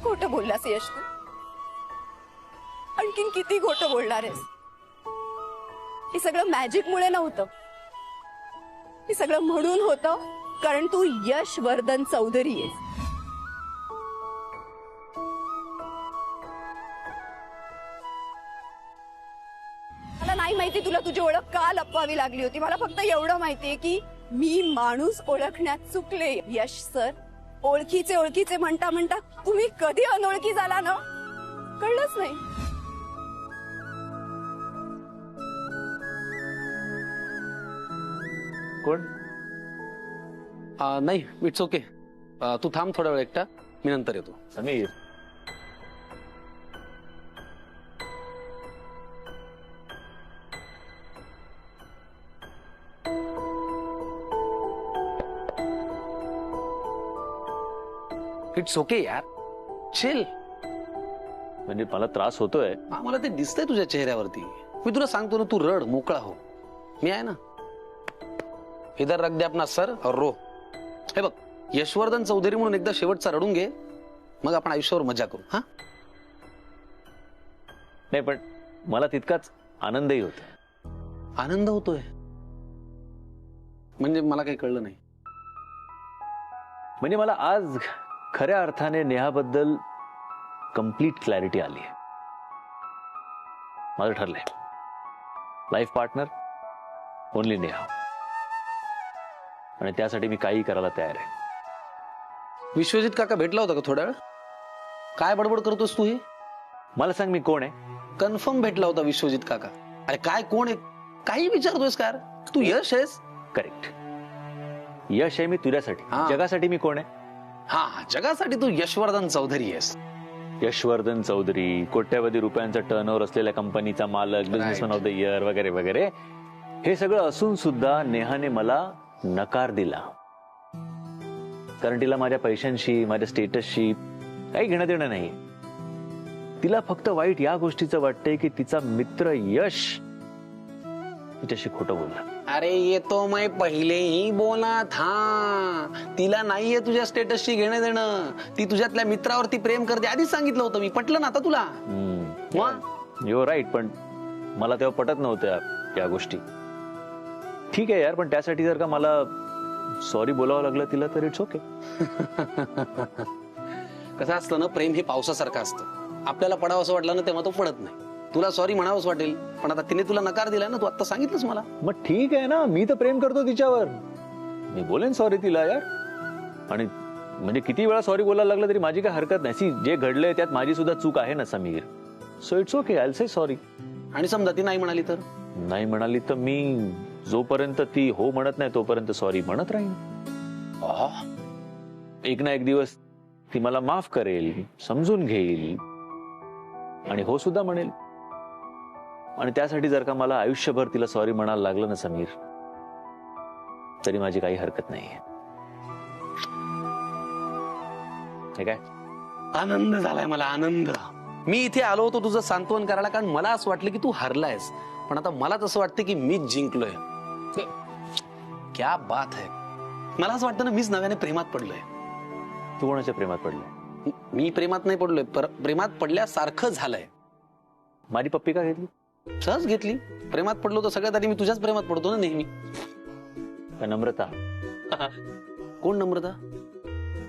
खोटं बोललास यश तू? आणखीन किती खोटं बोलणार आहेस? हे सगळं मॅजिक मुळे नव्हतं, हे सगळं म्हणून होतं कारण तू यशवर्धन चौधरी आहेस. मला नाही माहिती तुला तुझी ओळख का लपवावी लागली होती. मला फक्त एवढं माहितीये की मी माणूस ओळखण्यात चुकले. यश सर, ओळखीचे म्हणता म्हणता तुम्ही कधी अनोळखी झाला ना, कळलंच नाही. कोण? नाही, इट्स ओके. तू थांब थोडा वेळ एकटा, मी नंतर येतो. समीर, इट्स ओके यार, चिल. म्हणजे मला त्रास होतोय. मला ते दिसतंय तुझ्या चेहऱ्यावरती. मी तुला सांगतो ना, तू रड, मोकळा हो, मी आहे ना. इधर रख दे अपना सर और रो. हे बघ, यशवर्धन चौधरी म्हणून एकदा शेवटचा रडून घे, मग आपण आयुष्यावर मजा करू. हा नाही, पण मला तितकाच आनंदही होतोय. आनंद होतोय म्हणजे मला काही कळलं नाही. म्हणजे मला आज खऱ्या अर्थाने नेहाबद्दल कंप्लीट क्लॅरिटी आली आहे. माझं ठरलंय, लाईफ पार्टनर ओनली नेहा, आणि त्यासाठी मी काही करायला तयार आहे. विश्वजित काका भेटला होता का थोडा वेळ? काय बडबड करतोस तू? हे मला सांग, मी कोण आहे? कन्फर्म भेटला होता विश्वजित काका. अरे काय, कोण आहे, काही विचारतोयस का? तू यश आहेस? करेक्ट, यश आहे मी तुझ्यासाठी. जगासाठी मी कोण आहे? हा, जगासाठी तू यशवर्धन चौधरी आहेस. यशवर्धन चौधरी, कोट्यावधी रुपयांचा टर्नओव्हर असलेल्या कंपनीचा मालक, बिझनेसमॅन ऑफ द इयर वगैरे वगैरे. हे सगळं असून सुद्धा नेहाने मला नकार दिला, कारण तिला माझ्या पैशांशी, माझ्या स्टेटसशी काही घेणं देणं नाही. तिला फक्त वाईट या गोष्टीचं वाटतंय की तिचा मित्र यश तिच्याशी खोटं बोलला. अरे ये तो मैं पहिले ही बोला था, तिला नाहीये तुझ्या स्टेटसशी घेणं देणं. ती तुझ्यातल्या मित्रावरती प्रेम करते, आधीच सांगितलं होतं मी. पटलं ना आता तुला? यू राईट, पण मला तेव्हा पटत नव्हत्या या गोष्टी. ठीक आहे यार, पण त्यासाठी जर का मला सॉरी बोलावं लागलं तिला, तर इट्स ओके. कसं असतं ना, प्रेम हे पावसासारखं असतं. आपल्याला पडावं असं वाटलं ना, तेव्हा तो पडत नाही. तुला सॉरी म्हणावंच वाटेल, पण आता तिने तुला नकार दिलाय ना, तू आता सांगितलंस मला. मग ठीक आहे ना, मी तर प्रेम करतो तिच्यावर, मी बोलेन सॉरी तिला यार. आणि म्हणजे किती वेळा सॉरी बोलायला लागलं तरी माझी काही हरकत नाही. जे घडलंय त्यात माझी सुद्धा चूक आहे ना Sameer. So it's okay, I will say sorry. आणि समजा ती नाही म्हणाली तर? नाही म्हणाली तर मी जोपर्यंत ती हो म्हणत नाही तोपर्यंत सॉरी म्हणत राहीन. एक ना एक दिवस ती मला माफ करेल, समजून घेईल आणि हो सुद्धा म्हणेल. आणि त्यासाठी जर का मला आयुष्यभर तिला सॉरी म्हणायला लागलं ना समीर, तरी माझी काही हरकत नाहीये. हे काय, आनंद झालाय मला, आनंद. मी इथे आलो होतो तुझं सांत्वन करायला, कारण मला असं वाटलं की तू हरलायस, पण आता मला तसं वाटतं की मीच जिंकलोय. क्या बात है. मला असं वाटतं ना, मीच नव्याने प्रेमात पडलोय. तू कोणाच्या प्रेमात पडलाय? मी प्रेमात नाही पडलोय, प्रेमात पडल्यासारखं झालंय. माझी पप्पी का घेतली? सहज घेतली. प्रेमात पडलो तर सगळ्यात आधी मी तुझ्याच प्रेमात पडतो ना नेहमी. नम्रता? कोण नम्रता?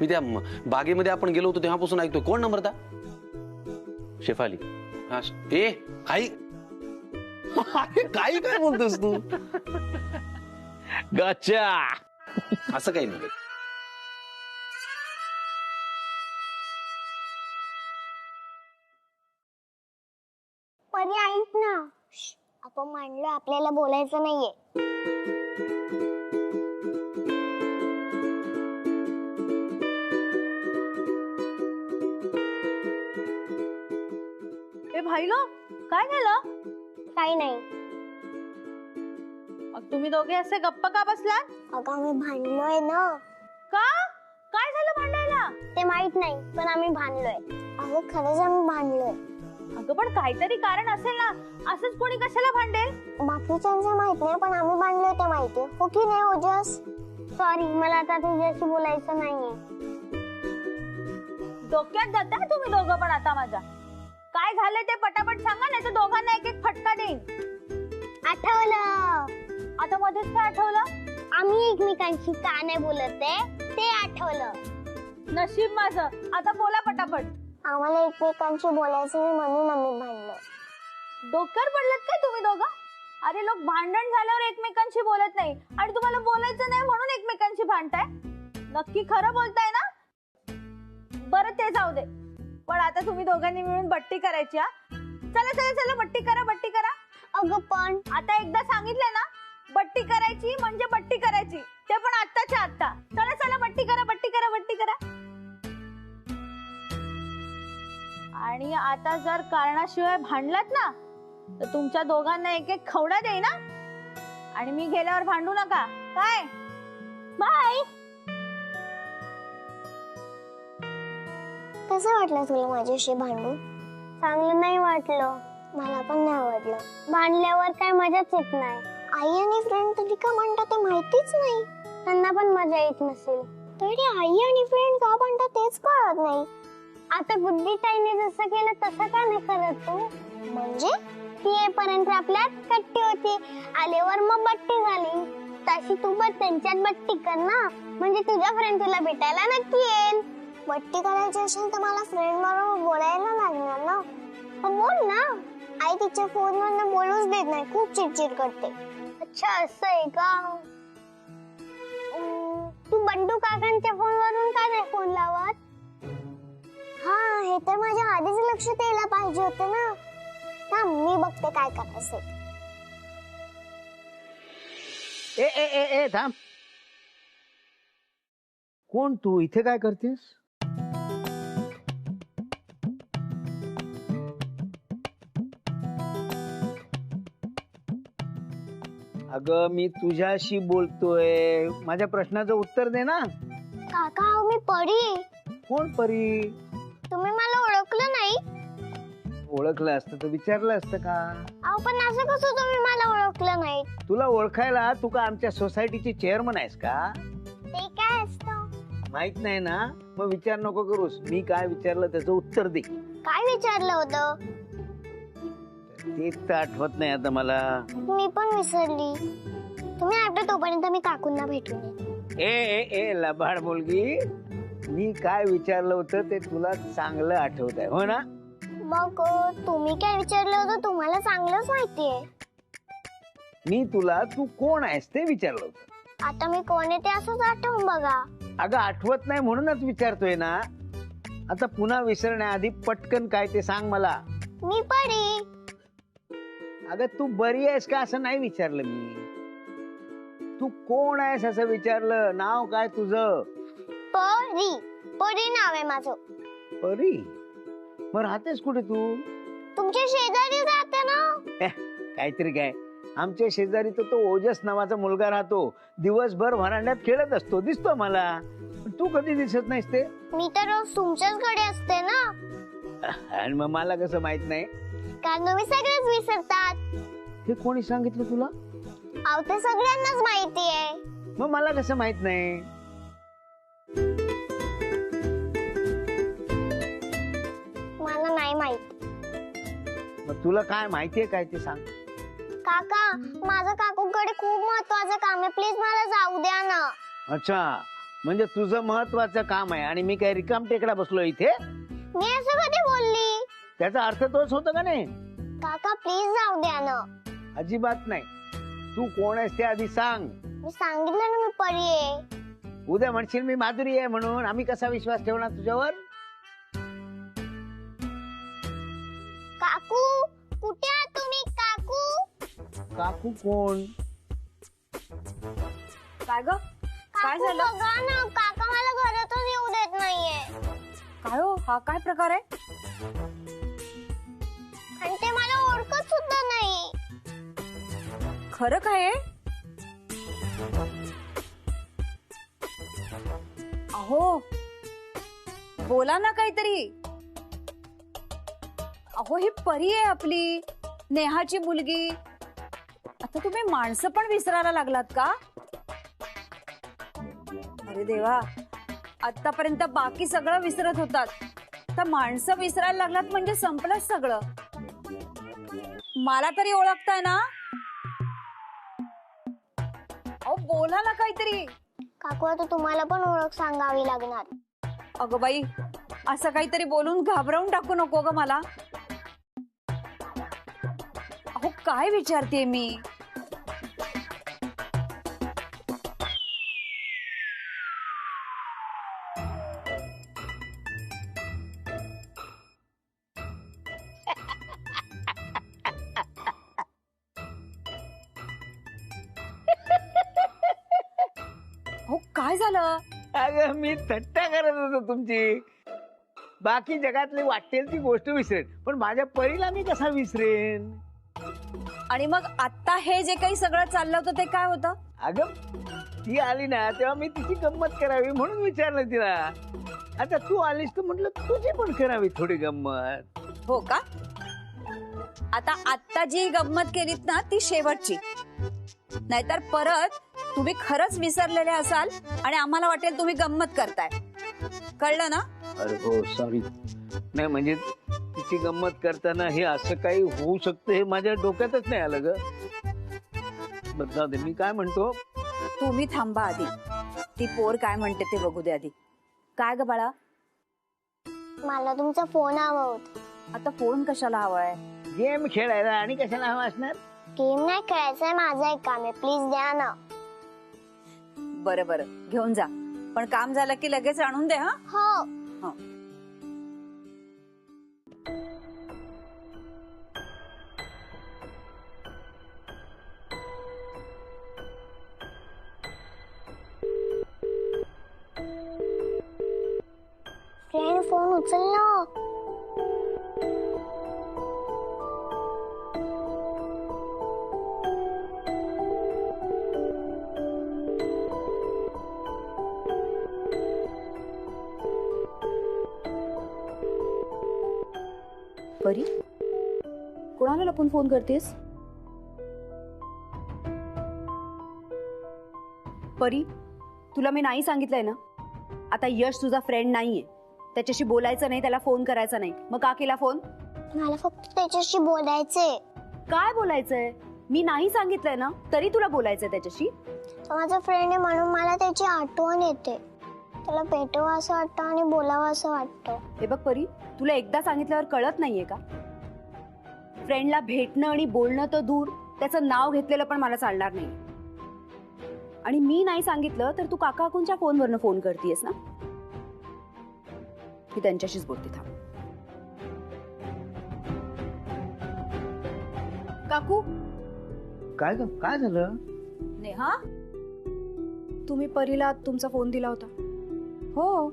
मी त्या बागेमध्ये आपण गेलो होतो तेव्हापासून ऐकतोय. कोण नम्रता? शेफाली. ए आई, काही काय बोलतोस तू? गच्चा. असं काही नाही. परी ऐक ना, आपण मांडलं, आपल्याला बोलायचं नाहीये. ए भाईलो, काय झालं? काही नाही. तुम्ही दोघे असे गप्प का बसलात? अगं आम्ही भांडलोय ना. का? काय झालं भांडायला? ते माहित नाही, पण आम्ही भांडलोय. अगं खरंच आम्ही भांडलोय. अगं पण काहीतरी कारण असेल ना, असंच कोणी कशाला भांडेल? बाकीच्यांचं माहित नाही, पण आम्ही भांडलोय ते माहितीये. हो की नाही ओजस? सॉरी, मला आता तुझ्याशी बोलायचं नाहीये. डोक्यात जाता तुम्ही दोघं पण आता माझ्या. काय झालंय ते पटापट सांगा, नाही तर दोघांना एक एक फटका देईन. आठवलं. आता मध्येच काय आठवलं? आम्ही एकमेकांशी का नाही बोलत आहे ते आठवलं. नशीब माझं. आता बोला पटापट. आम्हाला एकमेकांशी बोलायचं नाही म्हणून आम्ही भांडलो. डोक्यावर पडलेत काय तुम्ही दोघं? अरे लोक भांडण झाल्यावर एकमेकांशी बोलत नाही आणि तुम्हाला बोलायचं नाही म्हणून एकमेकांशी भांडताय. नक्की खरं बोलताय ना? बरं ते जाऊ दे, पण आता तुम्ही दोघांनी मिळून बट्टी करायची. हा चला चला चला, बट्टी करा बट्टी करा. अगं पण आता एकदा सांगितलं ना, बट्टी करायची म्हणजे बट्टी करायची, ते पण आत्ताच्या आत्ता. चला चला, बट्टी करा बट्टी करा बट्टी करा. आणि आता जर कारणाशिवाय भांडलात ना तर तुमच्या दोघांना एक एक खवडा देई ना, आणि मी गेल्यावर भांडू नका काय. बाय. कसं वाटलं तुला माझ्याशी भांडून? चांगलं नाही वाटलं. मला पण नाही आवडलं. भांडल्यावर काय मजाच येत नाही. आई आणि फ्रेंड तरी का म्हणतात ते माहितीच नाही. त्यांना पण मजा येत नसेल तरी आई आणि फ्रेंड का म्हणतात तेच कळत नाही. आता गुड्डी ताईने जसं केलं तसं का नाही करत तू? म्हणजे ती येईपर्यंत आपल्यात कट्टी होती, आल्यावर मग बट्टी झाली. तशी तू पण त्यांच्यात बट्टी कर ना, म्हणजे तुझ्या फ्रेंड तुला भेटायला नक्की येईल. बट्टी करायची असेल तर मला फ्रेंड बरोबर बोलायला लागणार ना. पण बोल ना. आई तिच्या फोन वरनं बोलूच देत नाही, खूप चिडचिड करते. अच्छा असं आहे का? तू बंडू काकांच्या फोन वरून का नाही फोन लावत? हा, हे तर माझ्या आधीच लक्षात यायला पाहिजे होतं ना. थांब मी बघते काय करायचं. ए ए ए ए थांब. कोण तू? इथे काय करतेस? अगं मी तुझ्याशी बोलतोय, माझ्या प्रश्नाचं उत्तर दे ना. काका अहो मी परी. कोण परी? तुम्ही मला ओळखलं नाही? ओळखलं असतं तर विचारलं असतं का? अहो पण असं कसं तुम्ही मला ओळखलं नाही? तुला ओळखायला तू का आमच्या सोसायटीची चेअरमन आहेस का? ते काय असतं? माहित नाही ना, मग विचार नको करूस. मी काय विचारलं त्याचं उत्तर दे. काय विचारलं होतं? तेच तर आठवत नाही आता मला. मी पण विसरली. तुम्ही आठवत तोपर्यंत मी काकूंना भेटून येईन. ए ए ए लबाड मुलगी, मी काय विचारलं होतं ते तुला चांगलं आठवत आहे हो ना? मग तुम्ही काय विचारलं होतं तुम्हाला चांगलंच माहितीये. मी तुला तू कोण आहेस ते विचारलं होतं. आता मी कोण आहे ते असंच आठवून बघा. अगं आठवत नाही म्हणूनच विचारतोय ना. आता पुन्हा विसरण्याआधी पटकन काय ते सांग मला. मी परी. अगं तू बरी आहेस का असं नाही विचारलं मी. तू कोण आहेस असं विचारलं. नाव काय तुझं? परी. परी नाव आहे माझं. परी? मग राहतेस कुठे तू? तुमच्या शेजारी राहते ना. काहीतरी काय. आमच्या शेजारी तर तो ओजस नावाचा मुलगा राहतो. दिवसभर व्हरांड्यात खेळत असतो, दिसतो मला. तू कधी दिसत नाहीस ते? मी तर रोज तुमच्याचकडे असते ना. आणि मग मला कसं माहित नाही? कारण तुम्ही सगळेच विसरतात. हे कोणी सांगितलं तुला? अहो ते सगळ्यांनाच माहिती आहे. मग मला कसं माहित नाही? मला नाही माहित. मग तुला काय माहितीये काय ते सांग. काका माझं काकूकडे खूप महत्वाचं काम आहे, प्लीज मला जाऊ द्या ना. अच्छा, म्हणजे तुझं महत्वाचं काम आहे आणि मी काय रिकाम टेकडा बसलो इथे? मी असं कधी बोलली? त्याचा अर्थ तोच होता का नाही? काका प्लीज जाऊ द्या ना. अजिबात नाही. तू कोण आहेस ते आधी सांग. मी सांगितलं ना मी परी आहे. उद्या म्हणशील मी माधुरी आहे म्हणून, आम्ही कसा विश्वास ठेवणार तुझ्यावर? काकू कुठे आहात तुम्ही? काकू. काकू कोण? काय ग? काय काकू झालं? बघा ना, काका मला घरातच येऊ देत नाहीये. काय हो, हा काय प्रकार आहे? आणि ते मला ओळखत सुद्धा नाही. खरं काय आहे? अहो बोला ना काहीतरी. अहो ही परी आहे आपली, नेहाची मुलगी. आता तुम्ही माणसं पण विसरायला लागलात का? अरे देवा, आतापर्यंत बाकी सगळं विसरत होतात, तर माणसं विसरायला लागलात म्हणजे संपलंच सगळं. मला तरी ओळखताय ना? अहो बोला ना काहीतरी. काकू आता तुम्हाला पण ओळख सांगावी लागणार. अगं बाई, असं काहीतरी बोलून घाबरवून टाकू नको ग मला. अहो काय विचारते मी. अहो काय झालं? अगं मी थट्टा करत होतो तुमची. बाकी जगातली वाटेल ती गोष्ट विसरेन, पण माझ्या परीला मी कसा विसरेन. आणि मग आता हे जे काही सगळं चाललं होतं ते काय होतं? अगं ती आली ना तेव्हा मी तिची गंमत करावी म्हणून विचारलं तिला. आता तू आलीस तर म्हटलं तुझी पण करावी थोडी गंमत. हो का? आता जी गंमत केलीत ना ती शेवटची. नाहीतर परत तुम्ही खरंच विसरलेले असाल आणि आम्हाला वाटेल तुम्ही गंमत करताय. कळलं ना? अरे हो सॉरी. नाही म्हणजे तिची गंमत करताना हे असं काही होऊ शकतं हे माझ्या डोक्यातच नाही आलं ग. बदलाव दे. मी काय म्हणतो, तुम्ही थांबा आधी. ती पोर काय म्हणते ते बघू दे आधी. काय ग बाळा? मला तुमचा फोन हवा होता. आता फोन कशाला हवाय? गेम खेळायला. आणि कशाला हवा असणार? गेम नाही खेळायचंय, माझं एक काम आहे, प्लीज द्या ना. बरं बरं घेऊन जा, पण काम झालं की लगेच आणून दे. हा हो. हो. फ्रेंड फोन उचल ना. परी, कोणाला लपून फोन करतेस? परी, तुला मी नाही सांगितलंय ना, आता यश तुझा फ्रेंड नाहीये, त्याच्याशी बोलायचं नाही, त्याला फोन करायचा नाही. मग का केला फोन? मला फक्त त्याच्याशी बोलायचंय. काय बोलायचंय? मी नाही सांगितलंय ना, तरी तुला बोलायचंय त्याच्याशी? तो माझा फ्रेंड आहे म्हणून मला त्याची आठवण येते. त्याला भेटावं असं वाटतं आणि बोलावं असं वाटतं. हे बघ परी, तुला एकदा सांगितल्यावर कळत नाहीये का? फ्रेंडला भेटणं आणि बोलणं तर दूर, त्याचं नाव घेतलेलं पण मला चालणार नाही. आणि मी नाही सांगितलं तर तू काका काकूंच्या फोनवरनं फोन करतेस ना? मी त्यांच्याशीच बोलते. थांब. काकू. काय ग? काय झालं? नेहा, तुम्ही परीला तुमचा फोन दिला होता? हो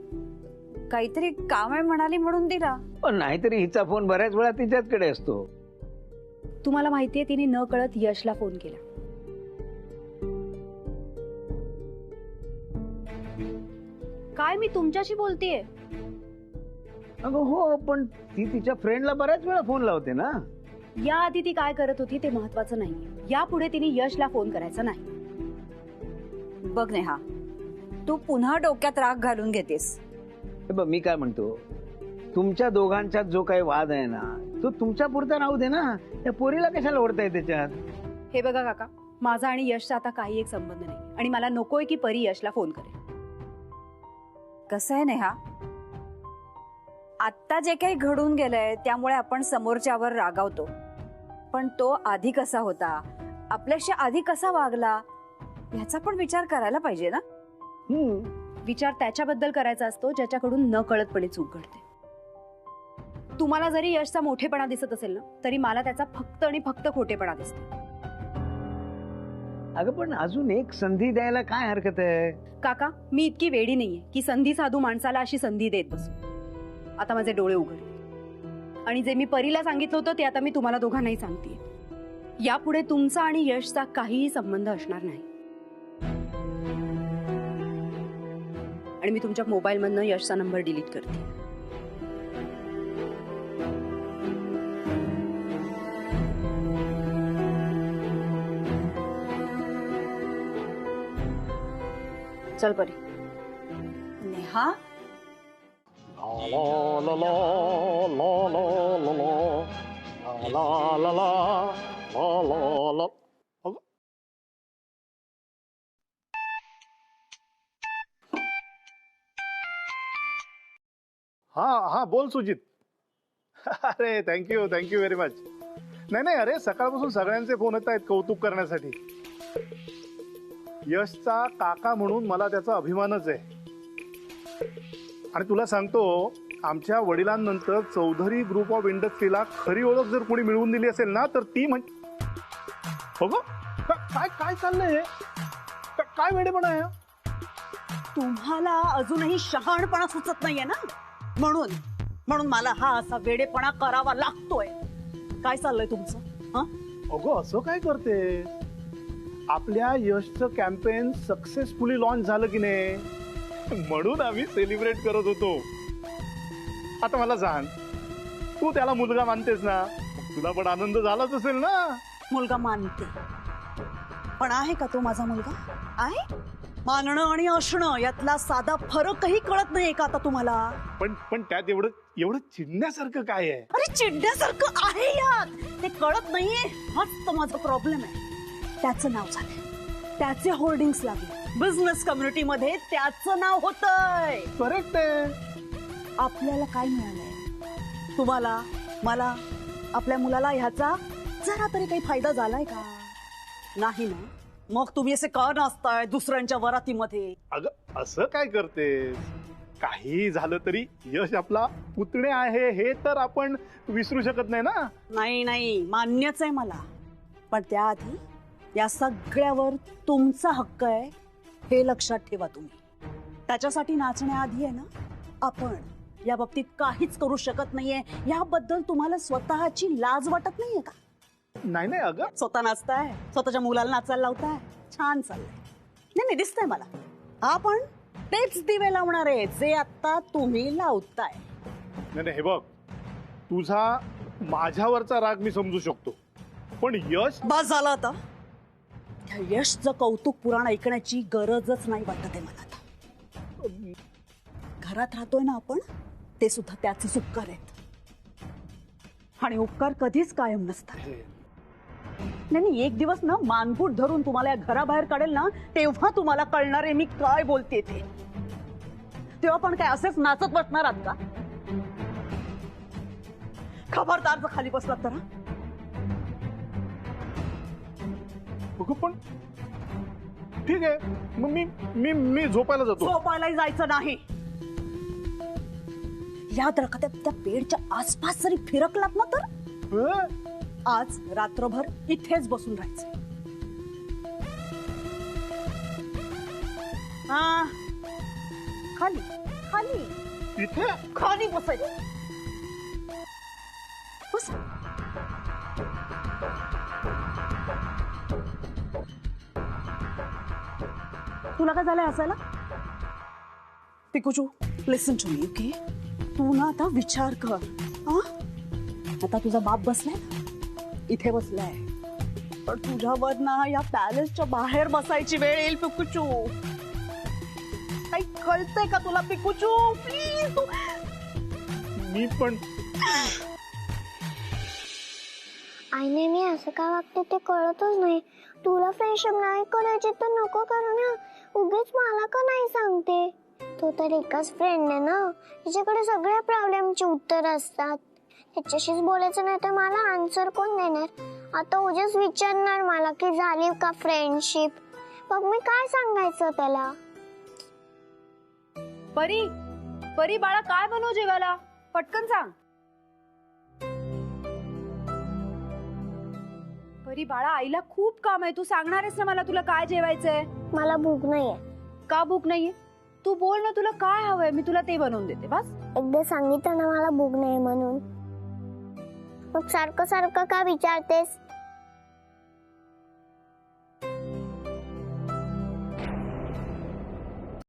काहीतरी काम आहे म्हणाली म्हणून दिला. पण नाहीतरी हिचा फोन बऱ्याच वेळा तिच्याचकडे असतो. तुम्हाला माहितीये तिने न कळत यशला फोन केला. काय मी तुमच्याशी बोलतेय? अगं हो, पण ती तिच्या फ्रेंडला बऱ्याच वेळा फोन लावते ना. याआधी ती काय करत होती ते महत्वाचं नाही. यापुढे तिने यशला फोन करायचा नाही. बघ नेहा, तू पुन्हा डोक्यात राग घालून घेतेस. हे बघ, मी काय म्हणतो, तुमच्या दोघांच्यात जो काही वाद आहे ना तो तुमच्या पुरता राहू दे ना. त्या पोरीला कशाला ओढताय त्याच्यात? हे बघा काका, माझा आणि यशचा आता काही एक संबंध नाही आणि मला नकोय की परी यशला फोन करेल. कसं आहे नेहा, आत्ता जे काही घडून गेलंय त्यामुळे आपण समोरच्यावर रागावतो, पण तो आधी कसा होता, आपल्याशी आधी कसा वागला, ह्याचा पण विचार करायला पाहिजे ना. विचार त्याच्याबद्दल करायचा असतो ज्याच्याकडून न कळतपणे चूक घडते. तुम्हाला जरी यशचा मोठेपणा दिसत असेल ना, तरी मला त्याचा फक्त आणि फक्त खोटेपणा दिसतो. अगं पण अजून एक संधी द्यायला काय हरकत आहे? काका, मी इतकी वेडी नाहीये की संधी साधू माणसाला अशी संधी देत बसू. आता माझे डोळे उघडले आणि जे मी परीला सांगितलं होतं ते आता मी तुम्हाला दोघांनाही सांगतेय. यापुढे तुमचा आणि यशचा काहीही संबंध असणार नाही. आणि मी तुमच्या मोबाईल मधनं यशचा नंबर डिलीट करते. चल परी. नेहा, हा हा बोल सुजित. अरे थँक्यू व्हेरी मच. नाही अरे सकाळपासून सगळ्यांचे फोन येत आहेत कौतुक करण्यासाठी. यशचा काका म्हणून मला त्याचा अभिमानच आहे. आणि तुला सांगतो, आमच्या वडिलांनंतर चौधरी ग्रुप ऑफ इंडस्ट्रीला खरी ओळख जर कोणी मिळवून दिली असेल ना तर ती हो गं? काय काय चाललंय हे? काय वेडेपणा आहे? तुम्हाला अजूनही शहाणपणा सुचत नाहीये ना, म्हणून मला हा असा वेडेपणा करावा लागतोय. काय चाललंय तुमचं? अगं असं काय करते? आपल्या यशचं कॅम्पेन सक्सेसफुली लॉन्च झालं की नाही, म्हणून आम्ही सेलिब्रेट करत होतो. आता मला सांग, तू त्याला मुलगा मानतेस ना, तुला पण आनंद झालाच असेल ना? मुलगा मानते, पण आहे का तो माझा मुलगा? आहे? मानणं आणि असणं यातला साधा फरकही कळत नाही का आता तुम्हाला? पण त्यात एवढं चिडण्यासारखं काय आहे? अरे चिडण्यासारखं आहे यात, ते कळत नाहीये. हाच तर माझा प्रॉब्लेम आहे. त्याचं नाव झालंय, त्याचे होर्डिंग्स लागले, बिझनेस कम्युनिटी मध्ये त्याचं नाव होतंय. करेक्ट आहे. आपल्याला काय मिळालंय? तुम्हाला, मला, आपल्या मुलाला ह्याचा जरा तरी काही फायदा झालाय का? नाही ना. मग तुम्ही असे का नाचताय दुसऱ्यांच्या वरातीमध्ये? अगं असं काय करतेस? काही झालं तरी यश आपला पुतणे आहे हे तर आपण विसरू शकत नाही ना. नाही मान्यच आहे मला, पण त्याआधी या सगळ्यावर तुमचा हक्क आहे हे लक्षात ठेवा तुम्ही. त्याच्यासाठी नाचण्याआधी आहे ना, आपण या बाबतीत काहीच करू शकत नाहीये याबद्दल तुम्हाला स्वतःची लाज वाटत नाहीये का? नाही अगं, स्वतः नाचताय, स्वतःच्या मुलाला नाचायला लावताय, छान चाललंय. नाही दिसतंय मला. आपण तेच दिवे लावणार आहे जे आता तुम्ही लावताय. नाही हे बघ, तुझा माझ्यावरचा राग मी समजू शकतो, पण यश. बस झालं आता. त्या यशचं कौतुक पुराण ऐकण्याची गरजच नाही वाटत आहे मला आता. घरात राहतोय ना आपण, ते सुद्धा त्याचेच उपकार आहेत. आणि उपकार कधीच कायम नसतात. नाही एक दिवस ना मानगूट धरून तुम्हाला या घराबाहेर काढेल ना, तेव्हा तुम्हाला कळणार आहे मी काय बोलते ते. तेव्हा पण काय असेच नाचत बसणार आहात का? खबरदार जर खाली बसलात तर. पण ठीक आहे, मग मी झोपायला जातो. झोपायलाही जायचं नाही. याद राखा, त्या पेडच्या आसपास जरी फिरकलात ना तर आज रात्रभर इथेच बसून राहायचं. हा, खाली खाली इथे खाली बसायचं. बस. तुला काय झालंय हसायला? पिकुचू, लिसन टू मी, ओके? तू ना आता विचार कर. आता तुझा बाप बसलाय ना, इथे बसलाय, पण तुझ्यावर ना या पॅलेसच्या बाहेर बसायची वेळ येईल पिकुचू. काही कळतंय का तुला पिकुचू? प्लीज तू. मी पण. आईने मी असं का वागते ते कळतच नाही. तुला फ्रेशअप नाही करायची तर नको करू ना, उगीच मला का नाही सांगते? तो तर एकच फ्रेंड आहे ना, तिच्याकडे सगळ्या प्रॉब्लेमची उत्तर असतात. त्याच्याशीच बोलायचं नाही तर मला आन्सर कोण देणार? आता उद्याच विचारणार मला की झाली का फ्रेंडशिप, मग मी काय सांगायचं त्याला? परी बाळा, काय बनवू जेवायला? पटकन सांग. परी बाळा, आईला खूप काम आहे, तू सांगणार आहेस ना मला तुला काय जेवायचंय? मला भूक नाहीये. का भूक नाहीये? तू बोल ना, तुला काय हवंय, मी तुला ते बनवून देते. बस. एकदा सांगितलं ना मला भूक नाही म्हणून, मग सारखं सारखं का विचारतेस?